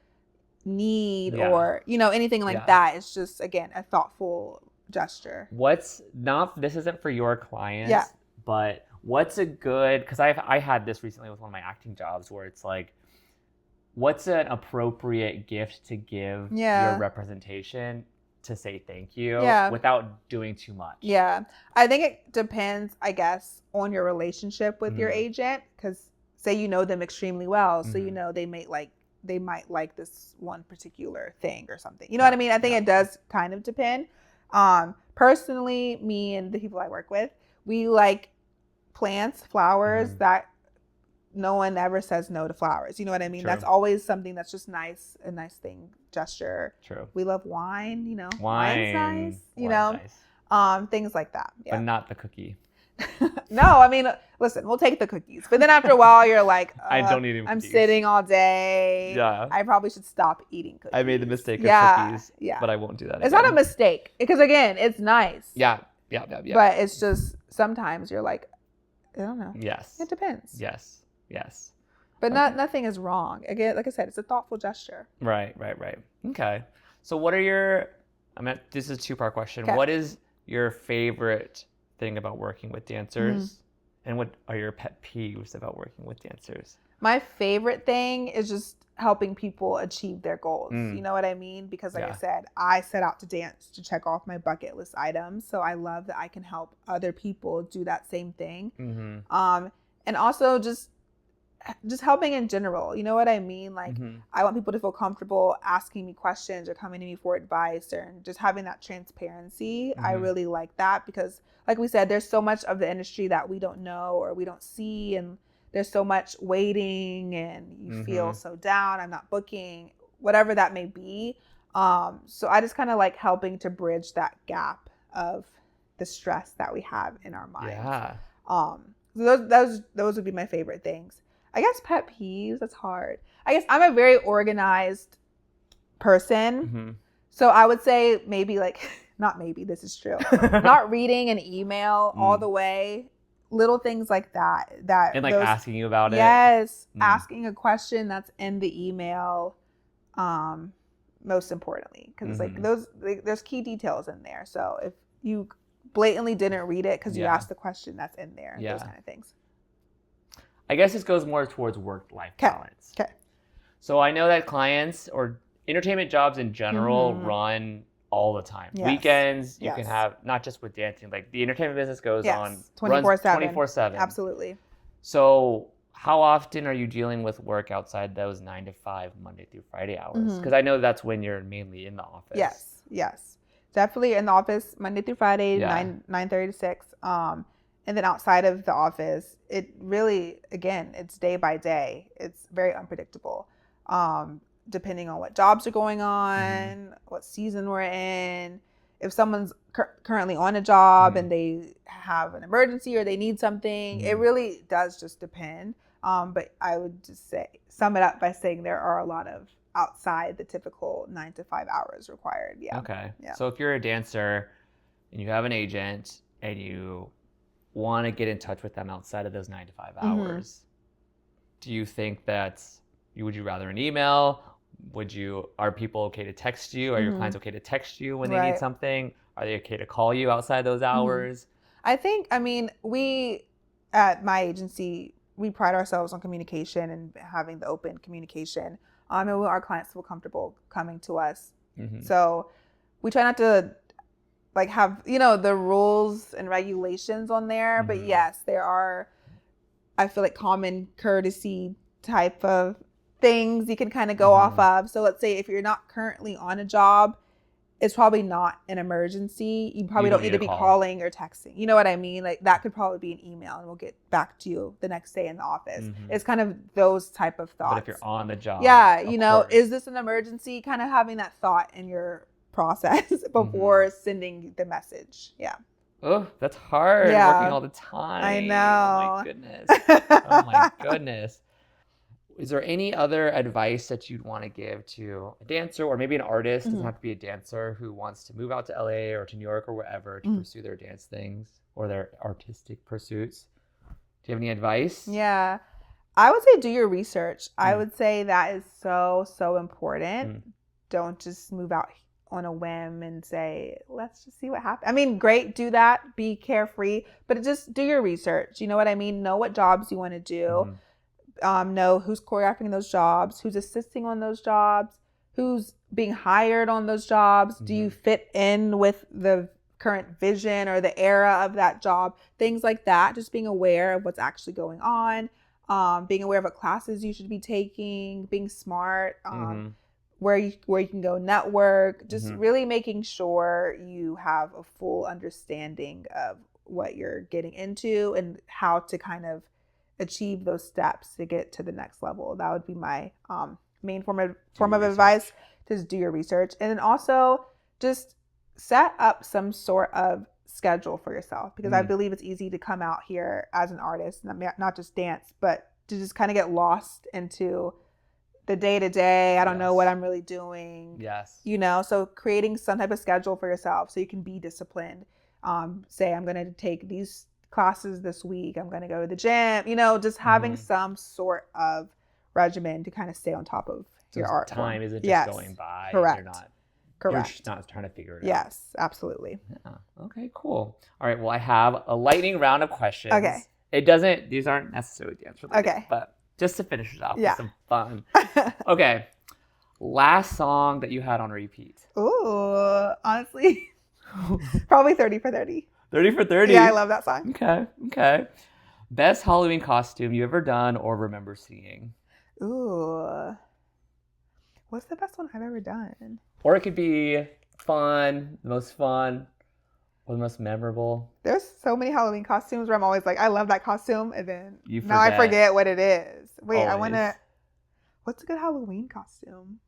S2: need or anything like that. It's just, again, a thoughtful gesture.
S1: This isn't for your clients, but what's a good, because I had this recently with one of my acting jobs where it's like, what's an appropriate gift to give your representation to say thank you without doing too much? Yeah,
S2: I think it depends, I guess, on your relationship with your agent, because say you know them extremely well, so they might like this one particular thing or something. You know what I mean? I think it does kind of depend. Personally, me and the people I work with, we like plants, flowers that no one ever says no to flowers. You know what I mean? True. That's always something that's just nice, a nice thing, gesture. True. We love wine, wine's nice, nice. Things like that. Yeah.
S1: But not the cookie.
S2: No, I mean, listen, we'll take the cookies. But then after a while, you're like,
S1: I don't need
S2: I'm sitting all day. Yeah. I probably should stop eating cookies.
S1: I made the mistake of cookies, but I won't do that again.
S2: It's not a mistake, because again, it's nice.
S1: Yeah.
S2: But it's just, sometimes you're like, I don't know.
S1: Yes.
S2: It depends.
S1: Yes.
S2: But nothing is wrong. Again, like I said, it's a thoughtful gesture.
S1: Right. Okay. So what are this is a two-part question. Okay. What is your favorite thing about working with dancers? And what are your pet peeves about working with dancers?
S2: My favorite thing is just helping people achieve their goals. You know what I mean? Because like I said, I set out to dance to check off my bucket list items. So I love that I can help other people do that same thing. And also just helping in general. You know what I mean? Like, I want people to feel comfortable asking me questions or coming to me for advice, or just having that transparency. I really like that, because like we said, there's so much of the industry that we don't know or we don't see, and there's so much waiting, and you feel so down, I'm not booking, whatever that may be. So I just kind of like helping to bridge that gap of the stress that we have in our minds. Yeah. So those would be my favorite things. I guess pet peeves, that's hard. I guess I'm a very organized person. So I would say this is true. Not reading an email all the way. Little things like that.
S1: And like asking you about it.
S2: Yes. Asking a question that's in the email, most importantly. Because there's key details in there. So if you blatantly didn't read it because you asked the question, that's in there. Those kind of things.
S1: I guess this goes more towards work-life balance. Okay. So I know that clients or entertainment jobs in general run all the time. Yes. Weekends, you can have, not just with dancing, like the entertainment business goes on 24/7.
S2: Absolutely.
S1: So how often are you dealing with work outside those 9 to 5, Monday through Friday hours? Because I know that's when you're mainly in the office.
S2: Definitely in the office Monday through Friday, 9:30 to 6. And then outside of the office, it really, again, it's day by day. It's very unpredictable. Depending on what jobs are going on, what season we're in. If someone's currently on a job and they have an emergency or they need something, it really does just depend. But I would just sum it up by saying there are a lot of outside the typical 9 to 5 hours required. Yeah.
S1: Okay. Yeah. So if you're a dancer and you have an agent and you want to get in touch with them outside of those 9 to 5 hours, do you think would you rather an email? Are people okay to text you? Are your clients okay to text you when they need something? Are they okay to call you outside those hours?
S2: We at my agency, we pride ourselves on communication and having the open communication. And our clients feel comfortable coming to us. So we try not to have, the rules and regulations on there. But yes, there are, I feel like, common courtesy type of things you can kind of go off of. So let's say if you're not currently on a job, it's probably not an emergency. You probably don't need to be calling or texting. You know what I mean? Like that could probably be an email and we'll get back to you the next day in the office. It's kind of those type of thoughts.
S1: But if you're on the job.
S2: Yeah, is this an emergency? Kind of having that thought in your process before sending the message. Yeah.
S1: Oh, that's hard. Working all the time.
S2: I know.
S1: Oh my goodness. Oh my goodness. Is there any other advice that you'd want to give to a dancer or maybe an artist? Doesn't have to be a dancer who wants to move out to LA or to New York or wherever to pursue their dance things or their artistic pursuits. Do you have any advice?
S2: Yeah. I would say do your research. I would say that is so, so important. Don't just move out on a whim and say, let's just see what happens. I mean, great, do that. Be carefree. But just do your research. You know what I mean? Know what jobs you want to do. Know who's choreographing those jobs, who's assisting on those jobs, who's being hired on those jobs. Do you fit in with the current vision or the era of that job? Things like that. Just being aware of what's actually going on, being aware of what classes you should be taking, being smart, where you can go network, just really making sure you have a full understanding of what you're getting into and how to kind of achieve those steps to get to the next level. That would be my main form of advice. Just do your research. And then also just set up some sort of schedule for yourself, because I believe it's easy to come out here as an artist, not just dance, but to just kind of get lost into the day-to-day. I don't know what I'm really doing. So creating some type of schedule for yourself so you can be disciplined. Say I'm going to take these classes this week, I'm going to go to the gym, just having some sort of regimen to kind of stay on top of your art form.
S1: Time isn't just going by.
S2: Correct.
S1: You're just not trying to figure it out.
S2: Yes, absolutely.
S1: Yeah. Okay, cool. All right, well, I have a lightning round of questions.
S2: Okay.
S1: These aren't necessarily dance related, but just to finish it off with some fun. Okay. Last song that you had on repeat.
S2: Ooh, honestly, probably 30 for 30.
S1: 30 for 30?
S2: Yeah, I love that song.
S1: Okay. Best Halloween costume you ever done or remember seeing?
S2: Ooh. What's the best one I've ever done?
S1: Or it could be fun, the most fun, or the most memorable.
S2: There's so many Halloween costumes where I'm always like, I love that costume. And then now I forget what it is. Wait, always. What's a good Halloween costume?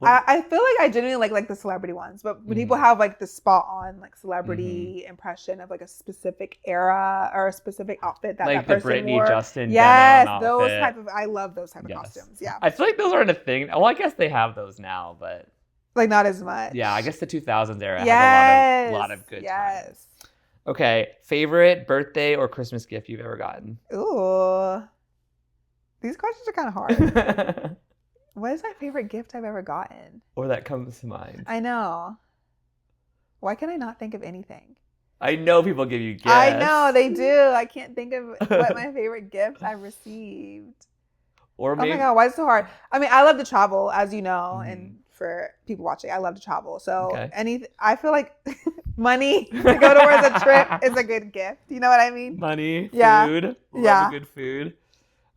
S2: I feel like I genuinely like the celebrity ones, but when people have like the spot on like celebrity impression of like a specific era or a specific outfit that that person
S1: Britney,
S2: wore.
S1: Justin,
S2: yes,
S1: denim
S2: those
S1: outfit.
S2: type of. I love those type of costumes. Yeah,
S1: I feel like those aren't a thing. Well, I guess they have those now, but
S2: like not as much.
S1: Yeah, I guess the 2000s era has a lot of good times. Okay, favorite birthday or Christmas gift you've ever gotten?
S2: Ooh, these questions are kind of hard. What is my favorite gift I've ever gotten?
S1: Or that comes to mind.
S2: I know. Why can I not think of anything?
S1: I know people give you gifts.
S2: I know, they do. I can't think of what my favorite gift I've received.
S1: Or maybe...
S2: Oh my God, why is it so hard? I mean, I love to travel, as you know, and for people watching, I love to travel. So I feel like money to go towards a trip is a good gift. You know what I mean?
S1: Money, food. Love a good food.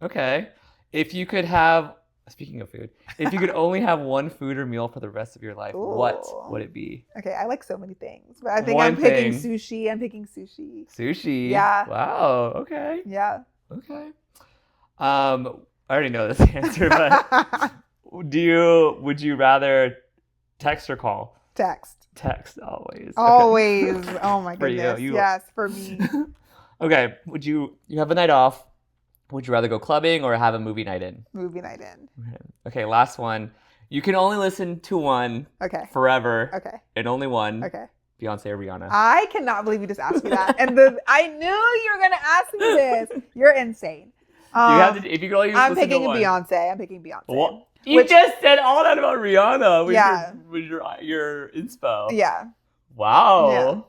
S1: Okay. If you could have Speaking of food, if you could only have one food or meal for the rest of your life, what would it be?
S2: Okay, I like so many things, but I think
S1: One
S2: I'm picking
S1: thing.
S2: sushi. I'm picking sushi.
S1: Sushi.
S2: Yeah.
S1: Wow. Okay.
S2: Yeah.
S1: Okay. I already know this answer, but would you rather text or call?
S2: Text.
S1: Text always.
S2: Always. Okay. Oh my
S1: For
S2: goodness.
S1: you.
S2: Yes, for me.
S1: Okay. You have a night off. Would you rather go clubbing or have a movie night in?
S2: Movie night in.
S1: Okay, last one. You can only listen to one forever.
S2: Okay.
S1: And only one.
S2: Okay.
S1: Beyonce or Rihanna?
S2: I cannot believe you just asked me that. And I knew you were going to ask me this. You're insane.
S1: You have to, if you can only
S2: I'm
S1: listen to
S2: picking
S1: one.
S2: Beyonce. I'm picking Beyonce.
S1: What? You just said all that about Rihanna with
S2: Yeah.
S1: your inspo.
S2: Yeah.
S1: Wow.
S2: Yeah.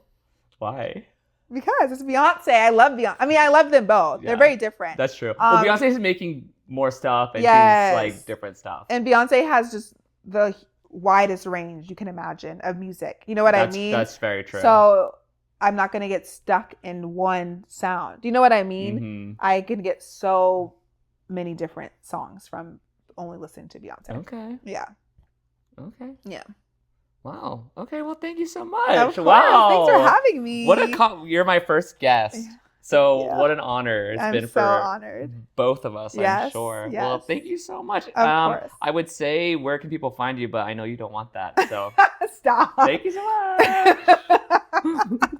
S1: Why?
S2: Because it's Beyonce. I love Beyonce. I mean, I love them both.
S1: Yeah.
S2: They're very different.
S1: That's true. Well, Beyonce is making more stuff and she's like different stuff.
S2: And Beyonce has just the widest range you can imagine of music. You know what I mean?
S1: That's very true.
S2: So I'm not going to get stuck in one sound. Do you know what I mean?
S1: Mm-hmm.
S2: I can get so many different songs from only listening to Beyonce.
S1: Okay.
S2: Yeah.
S1: Okay.
S2: Yeah.
S1: Wow. Okay. Well, thank you so much.
S2: Of course.
S1: Wow.
S2: Thanks for having me.
S1: You're my first guest. So what an honor it's been for
S2: honored.
S1: both of us, I'm sure.
S2: Yes.
S1: Well, thank you so much.
S2: Of course.
S1: I would say, where can people find you? But I know you don't want that. So
S2: Stop.
S1: thank you so much.